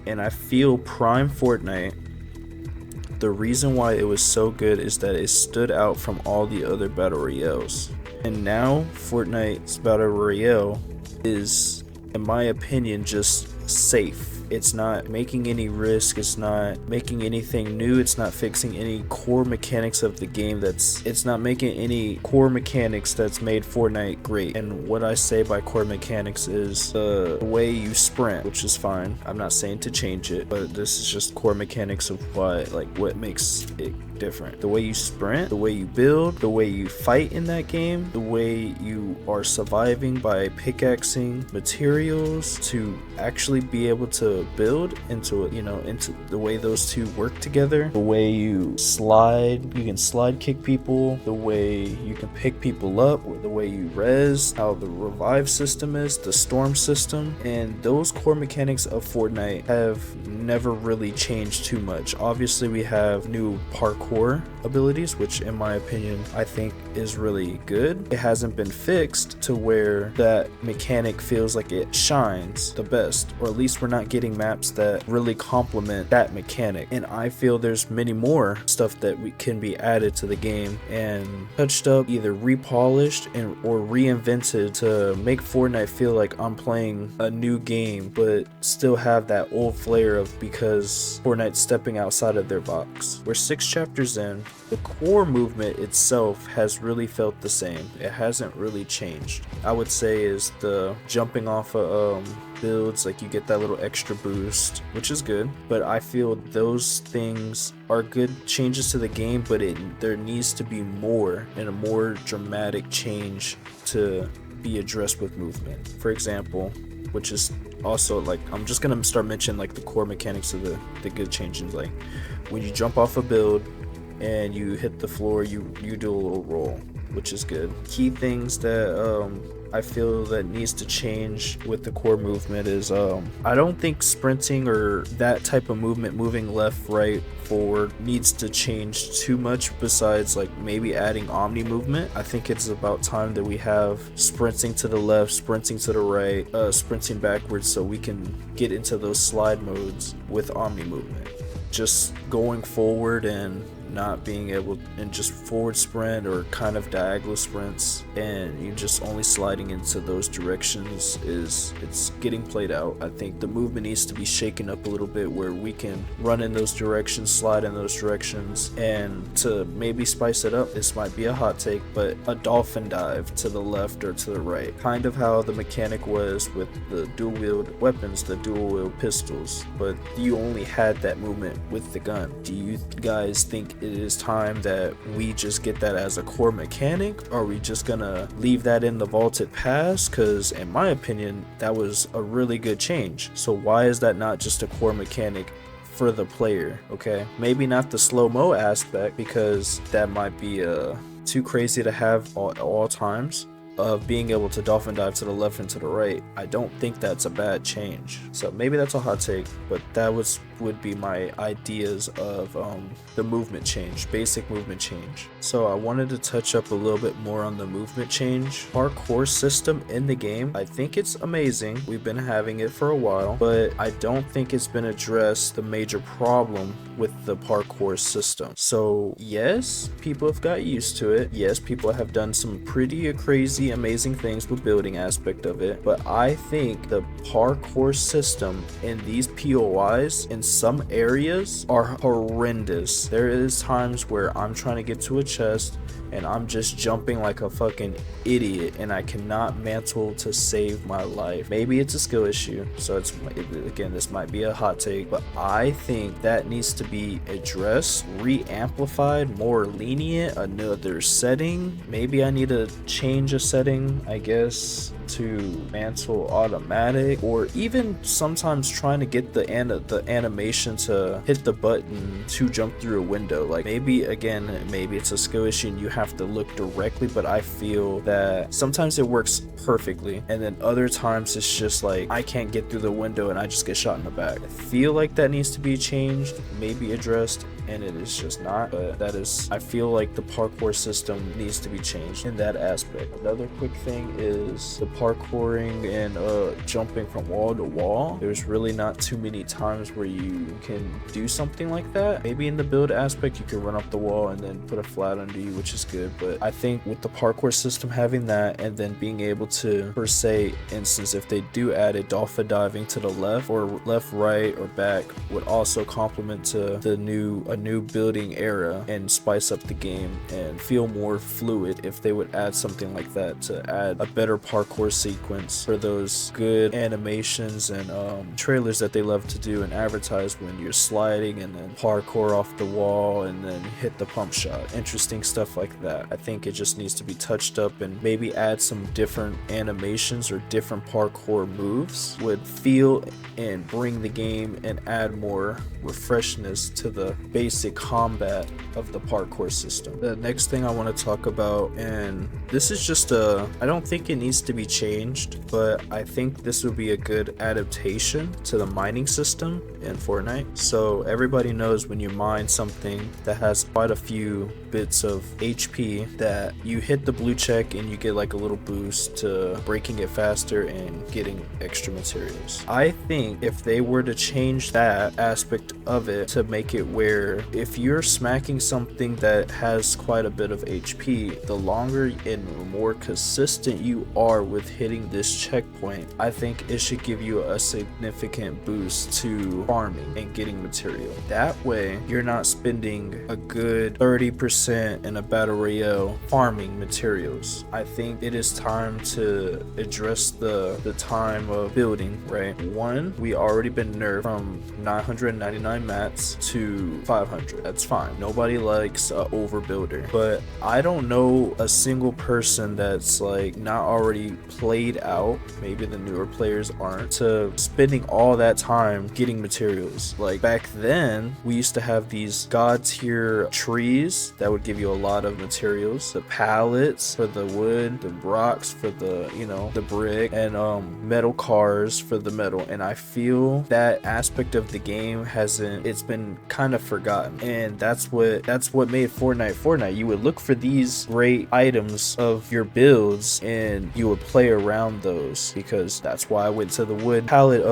And I feel Prime Fortnite, the reason why it was so good is that it stood out from all the other battle royales. And now Fortnite's battle royale is, in my opinion, just safe. It's not making any risk, it's not making anything new, it's not fixing any core mechanics of the game. It's not making any core mechanics that's made Fortnite great. And what I say by core mechanics is the way you sprint, which is fine. I'm not saying to change it, but this is just core mechanics of what makes it different. The way you sprint, the way you build, the way you fight in that game, the way you are surviving by pickaxing materials to actually be able to build into the way those two work together, the way you can slide kick people, the way you can pick people up, the way you res, how the revive system is, the storm system, and those core mechanics of Fortnite have never really changed too much. Obviously we have new parkour abilities, which in my opinion I think is really good. It hasn't been fixed to where that mechanic feels like it shines the best, or at least we're not getting maps that really complement that mechanic. And I feel there's many more stuff that can be added to the game and touched up, either repolished or reinvented to make Fortnite feel like I'm playing a new game but still have that old flair of, because Fortnite's stepping outside of their box. We're 6 chapters in. The core movement itself has really felt the same. It hasn't really changed. I would say is the jumping off of builds, like you get that little extra boost, which is good, but I feel those things are good changes to the game, but there needs to be more and a more dramatic change to be addressed with movement. For example, which is also like, I'm just gonna start mentioning like the core mechanics of the good changes. Like when you jump off a build and you hit the floor, you do a little roll, which is good. Key things that I feel that needs to change with the core movement is I don't think sprinting or that type of movement, moving left, right, forward, needs to change too much, besides like maybe adding omni movement. I think it's about time that we have sprinting to the left, sprinting to the right, sprinting backwards, so we can get into those slide modes with omni movement. Just going forward and not being able, and just forward sprint or kind of diagonal sprints, and you just only sliding into those directions, it's getting played out. I think the movement needs to be shaken up a little bit where we can run in those directions, slide in those directions, and to maybe spice it up, this might be a hot take, but a dolphin dive to the left or to the right, kind of how the mechanic was with the dual wield weapons, the dual wield pistols, but you only had that movement with the gun. Do you guys think it is time that we just get that as a core mechanic? Are we just gonna leave that in the vaulted pass? Because in my opinion that was a really good change. So why is that not just a core mechanic for the player? Okay, maybe not the slow-mo aspect, because that might be too crazy to have all times, of being able to dolphin dive to the left and to the right. I don't think that's a bad change. So maybe that's a hot take, but that would be my ideas of the movement change, basic movement change. So I wanted to touch up a little bit more on the movement change. Parkour system in the game, I think it's amazing. We've been having it for a while, but I don't think it's been addressed, the major problem with the parkour system. So yes, people have got used to it. Yes, people have done some pretty crazy amazing things with building aspect of it, but I think the parkour system in these POIs in some areas are horrendous. There is times where I'm trying to get to a chest and I'm just jumping like a fucking idiot and I cannot mantle to save my life. Maybe it's a skill issue, so again, this might be a hot take, but I think that needs to be addressed, re-amplified, more lenient, another setting. Maybe I need to change a setting, I guess, to mantle automatic, or even sometimes trying to get the animation to hit the button to jump through a window. Like maybe it's a skill issue and you have to look directly, but I feel that sometimes it works perfectly and then other times it's just like I can't get through the window and I just get shot in the back. I feel like that needs to be changed, maybe addressed, and it is just not. But I feel like the parkour system needs to be changed in that aspect. Another quick thing is the parkouring and jumping from wall to wall, there's really not too many times where you can do something like that. Maybe in the build aspect you can run up the wall and then put a flat under you, which is good, but I think with the parkour system having that, and then being able to, per se instance, if they do add a dolphin diving to the left or left, right, or back, would also complement to a new building era and spice up the game and feel more fluid if they would add something like that to add a better parkour sequence for those good animations and trailers that they love to do and advertise when you're sliding and then parkour off the wall and then hit the pump shot. Interesting stuff like that. I think it just needs to be touched up and maybe add some different animations or different parkour moves would feel and bring the game and add more refreshness to the basic combat of the parkour system. The next thing I want to talk about, and this is just I don't think it needs to be changed, but I think this would be a good adaptation to the mining system in Fortnite. So everybody knows when you mine something that has quite a few bits of HP that you hit the blue check and you get like a little boost to breaking it faster and getting extra materials. I think if they were to change that aspect of it to make it where if you're smacking something that has quite a bit of HP, the longer and more consistent you are with hitting this checkpoint, I think it should give you a significant boost to farming and getting material. That way you're not spending a good 30% in a battle royale farming materials. I think it is time to address the time of building, right? One, we already been nerfed from 999 mats to 500. That's fine. Nobody likes a overbuilder, but I don't know a single person that's like not already played out, maybe the newer players aren't, to spending all that time getting materials. Like back then we used to have these god tier trees that would give you a lot of materials, the pallets for the wood, the rocks for the, you know, the brick, and metal cars for the metal. And I feel that aspect of the game it's been kind of forgotten, and that's what made Fortnite. You would look for these great items of your builds and you would play around those, because that's why I went to the wood pallet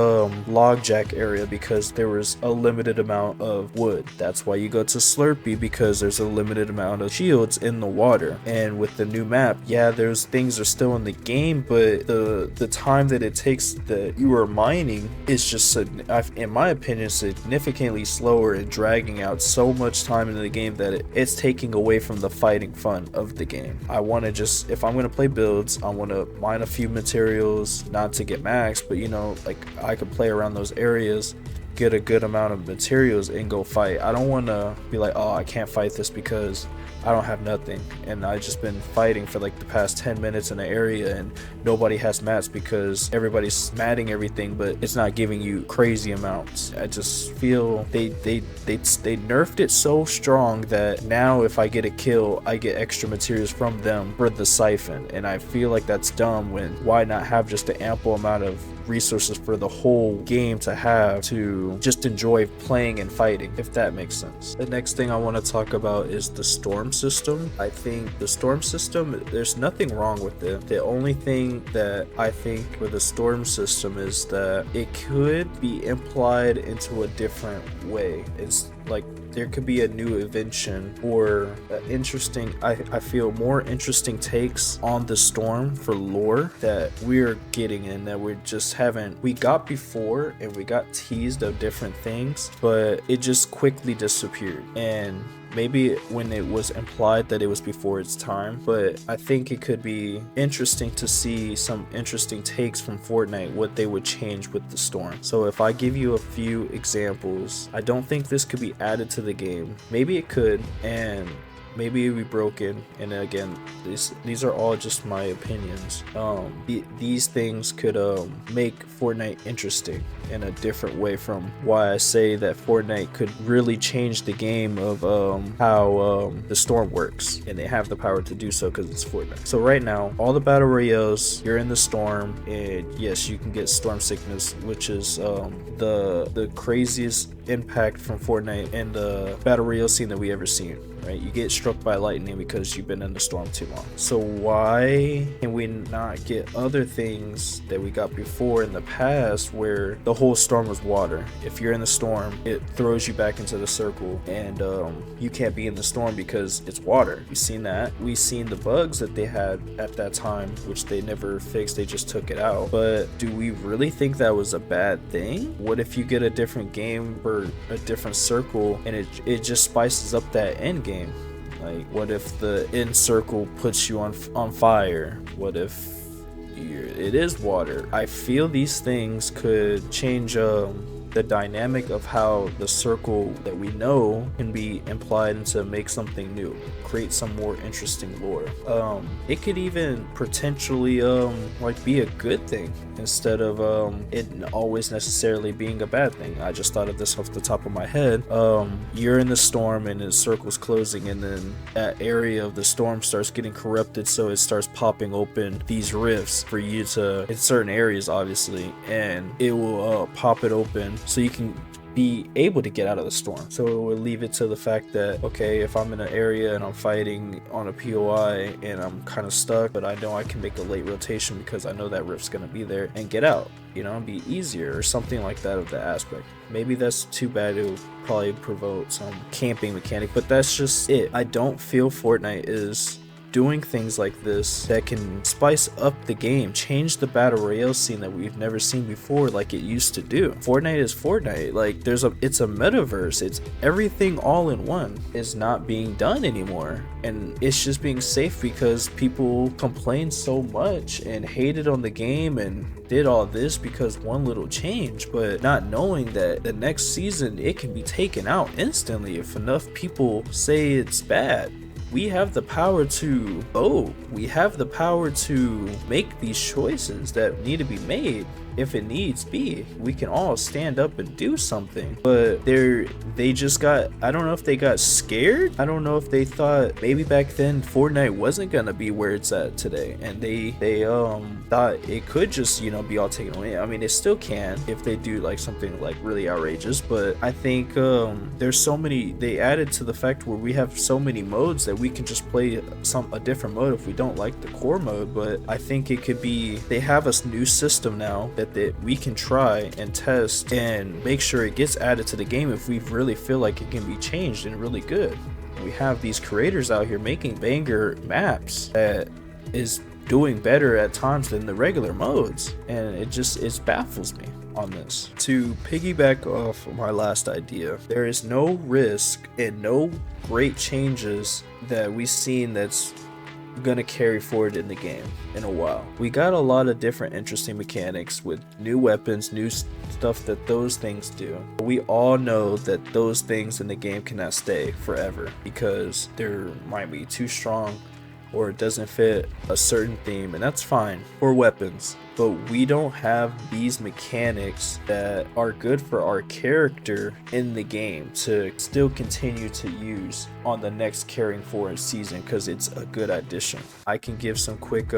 log jack area, because there was a limited amount of wood. That's why you go to Slurpee, because there's a limited amount of shields in the water. And with the new map, yeah, those things are still in the game, but the time that it takes that you are mining is just, in my opinion, significantly slower and dragging out so much time into the game that it's taking away from the fighting fun of the game. I want to just, if I'm going to play builds, I want to mine a few materials, not to get max, but you know, like I could play around those areas, get a good amount of materials and go fight. I don't want to be like, oh, I can't fight this because I don't have nothing, and I just been fighting for like the past 10 minutes in an area and nobody has mats because everybody's matting everything, but it's not giving you crazy amounts. I just feel they nerfed it so strong that now if I get a kill, I get extra materials from them for the siphon, and I feel like that's dumb. Why not have just an ample amount of resources for the whole game to have to just enjoy playing and fighting, if that makes sense. The next thing I want to talk about is the storm system. I think the storm system, there's nothing wrong with it. The only thing that I think with the storm system is that it could be implied into a different way. It's like there could be a new invention or interesting, I feel more interesting takes on the storm for lore that we're getting in, that we got before, and we got teased of different things, but it just quickly disappeared. And maybe when it was implied that it was before its time, but I think it could be interesting to see some interesting takes from Fortnite, what they would change with the storm. So if I give you a few examples, I don't think this could be added to the game. Maybe it could, and maybe it'd be broken, and again, these are all just my opinions. These things could make Fortnite interesting in a different way from why I say that Fortnite could really change the game of how the storm works, and they have the power to do so because it's Fortnite. So right now, all the battle royales, you're in the storm, and yes, you can get storm sickness, which is the craziest impact from Fortnite and the battle royale scene that we ever seen. right? You get struck by lightning because you've been in the storm too long. So why can we not get other things that we got before in the past where the whole storm was water? If you're in the storm, it throws you back into the circle, and you can't be in the storm because it's water. You've seen that. We've seen the bugs that they had at that time, which they never fixed, they just took it out. But do we really think that was a bad thing? What if you get a different game or a different circle and it just spices up that end game? Like, what if the end circle puts you on fire? What if it is water? I feel these things could change the dynamic of how the circle that we know can be implied into make something new, create some more interesting lore. It could even potentially like be a good thing instead of it always necessarily being a bad thing. I just thought of this off the top of my head. You're in the storm and the circle's closing, and then that area of the storm starts getting corrupted, so it starts popping open these rifts for you to, in certain areas obviously, and it will pop it open so you can be able to get out of the storm. So it would leave it to the fact that, okay, if I'm in an area and I'm fighting on a POI and I'm kind of stuck, but I know I can make a late rotation because I know that rift's gonna be there and get out, you know, be easier or something like that of the aspect. Maybe that's too bad. It would probably provoke some camping mechanic, but that's just it. I don't feel Fortnite is doing things like this that can spice up the game, change the battle royale scene that we've never seen before like it used to do. Fortnite is Fortnite. Like, it's a metaverse. It's everything all in one is not being done anymore, and it's just being safe because people complained so much and hated on the game and did all this because one little change, but not knowing that the next season it can be taken out instantly if enough people say it's bad. We have the power to vote. We have the power to make these choices that need to be made. If it needs be, we can all stand up and do something. But they just got, I don't know if they got scared. I don't know if they thought maybe back then Fortnite wasn't gonna be where it's at today, and they thought it could just, you know, be all taken away. I mean, it still can if they do like something like really outrageous, but I think there's so many, they added to the fact where we have so many modes that we can just play a different mode if we don't like the core mode. But I think it could be, they have a new system now that we can try and test and make sure it gets added to the game if we really feel like it can be changed and really good. We have these creators out here making banger maps that is doing better at times than the regular modes, and it baffles me on this. To piggyback off my last idea, there is no risk and no great changes that we've seen that's gonna carry forward in the game in a while. We got a lot of different interesting mechanics with new weapons, new stuff that those things do. We all know that those things in the game cannot stay forever because they're might be too strong or it doesn't fit a certain theme, and that's fine for weapons. But we don't have these mechanics that are good for our character in the game to still continue to use on the next carrying forward season because it's a good addition. I can give some quick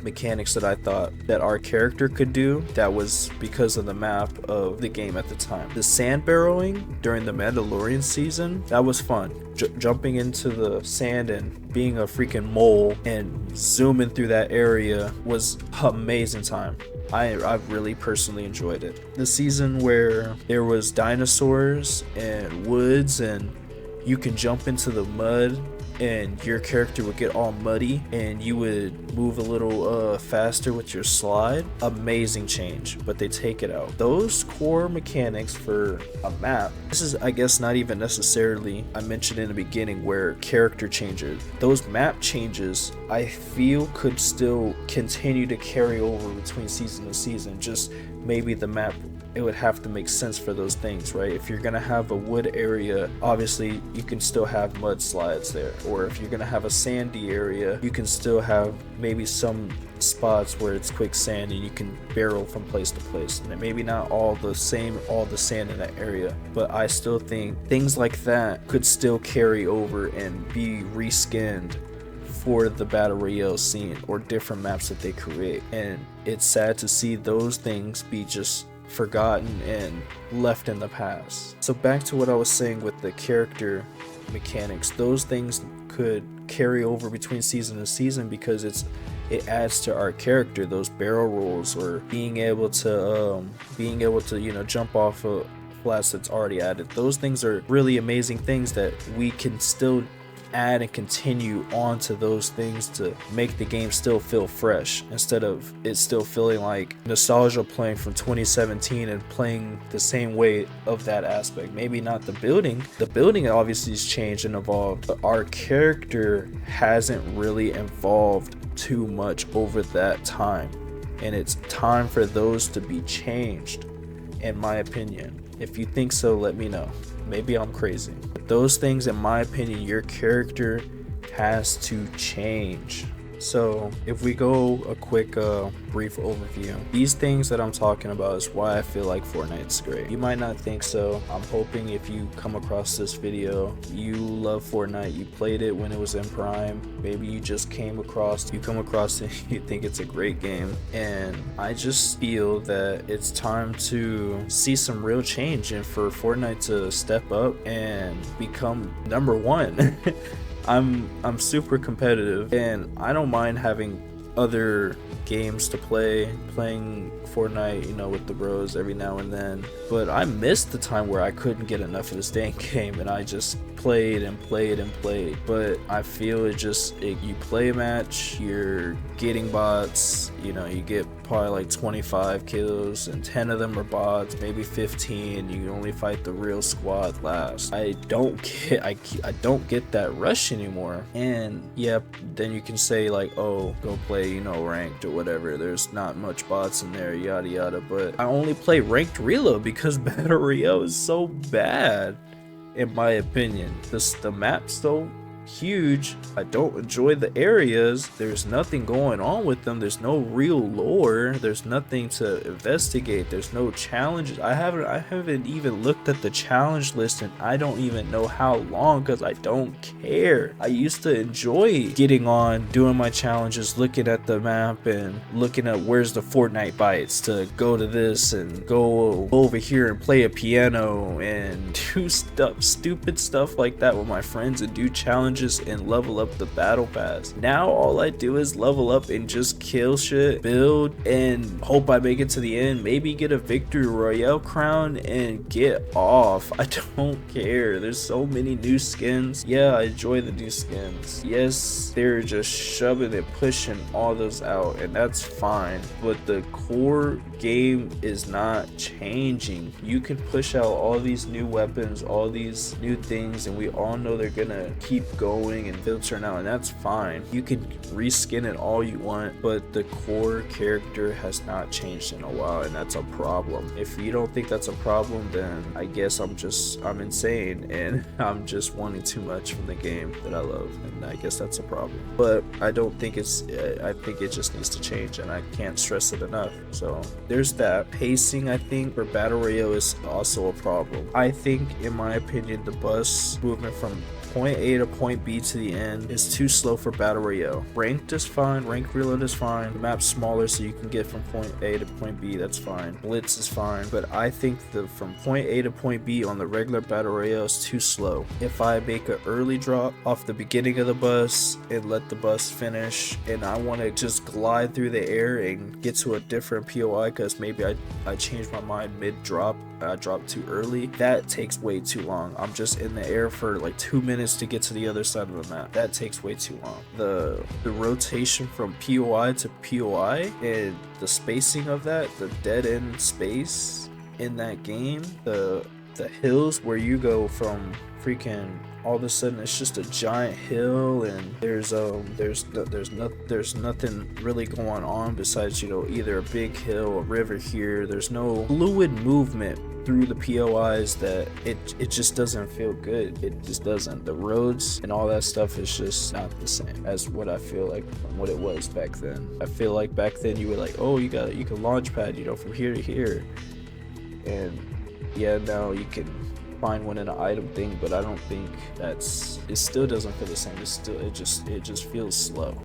mechanics that I thought that our character could do that was because of the map of the game at the time. The sand barreling during the Mandalorian season, that was fun. Jumping into the sand and being a freaking mole and zooming through that area was amazing time. I really personally enjoyed it. The season where there was dinosaurs and woods and you can jump into the mud and your character would get all muddy and you would move a little faster with your slide. Amazing change, but they take it out. Those core mechanics for a map, this is I guess not even necessarily, I mentioned in the beginning where character changes. Those map changes I feel could still continue to carry over between season to season. Just maybe the map, it would have to make sense for those things, right? If you're gonna have a wood area, obviously you can still have mudslides there, or if you're gonna have a sandy area, you can still have maybe some spots where it's quicksand and you can barrel from place to place, and maybe not all the sand in that area, but I still think things like that could still carry over and be reskinned for the battle royale scene or different maps that they create. And it's sad to see those things be just forgotten and left in the past. So back to what I was saying with the character mechanics, those things could carry over between season to season because it adds to our character. Those barrel rolls, or being able to jump off of flats that's already added. Those things are really amazing things that we can still add and continue on to those things to make the game still feel fresh, instead of it still feeling like nostalgia playing from 2017 and playing the same way of that aspect. Maybe not the building obviously has changed and evolved, but our character hasn't really evolved too much over that time, and it's time for those to be changed, in my opinion. If you think so, let me know. Maybe I'm crazy. But those things, in my opinion, your character has to change. So if we go a quick brief overview, these things that I'm talking about is why I feel like Fortnite's great. You might not think so. I'm hoping if you come across this video, you love Fortnite, you played it when it was in prime, maybe you just come across it, you think it's a great game, and I just feel that it's time to see some real change and for Fortnite to step up and become number one. I'm super competitive, and I don't mind having other games to playing Fortnite, with the bros every now and then, but I missed the time where I couldn't get enough of this dang game and I just played and played and played. But I feel you play a match, you're getting bots, you get probably like 25 kills and 10 of them are bots, maybe 15, you only fight the real squad last. I don't get that rush anymore. And yeah, then you can say like, oh, go play ranked or whatever, there's not much bots in there, yada yada, but I only play ranked reload because battle royale is so bad, in my opinion. The map's so huge, I don't enjoy the areas, there's nothing going on with them, there's no real lore, there's nothing to investigate, there's no challenges. I haven't even looked at the challenge list, and I don't even know how long, because I don't care. I used to enjoy getting on, doing my challenges, looking at the map and looking at where's the Fortnite bites, to go to this and go over here and play a piano and do stupid stuff like that with my friends and do challenges and level up the battle pass. Now all I do is level up and just kill shit, build, and hope I make it to the end, maybe get a victory royale crown and get off. I don't care. There's so many new skins. Yeah, I enjoy the new skins. Yes, they're just shoving and pushing all those out, and that's fine, but the core game is not changing. You can push out all these new weapons, all these new things, and we all know they're gonna keep going and filtering out, and that's fine. You can reskin it all you want, but the core character has not changed in a while, and that's a problem. If you don't think that's a problem, then I guess I'm insane and I'm just wanting too much from the game that I love, and I guess that's a problem. But I think it just needs to change, and I can't stress it enough. So there's that. Pacing, I think, for battle royale is also a problem. I think, in my opinion, the bus movement from point A to point B to the end is too slow for battle royale. Ranked is fine, ranked reload is fine, the map's smaller so you can get from point A to point B, that's fine. Blitz is fine, but I think from point A to point B on the regular battle royale is too slow. If I make an early drop off the beginning of the bus and let the bus finish, and I want to just glide through the air and get to a different POI because maybe I changed my mind mid drop, I dropped too early, that takes way too long. I'm just in the air for like 2 minutes to get to the other side of the map. That takes way too long. The rotation from POI to POI and the spacing of that, the dead end space in that game, the hills where you go from freaking, all of a sudden it's just a giant hill, and there's nothing really going on besides either a big hill, a river here. There's no fluid movement through the POIs, that it just doesn't feel good. It just doesn't. The roads and all that stuff is just not the same as what I feel like from what it was back then. I feel like back then you were like, oh, you can launch pad from here to here, and yeah, now you can find one in an item thing, but I don't think it still doesn't feel the same. It just feels slow.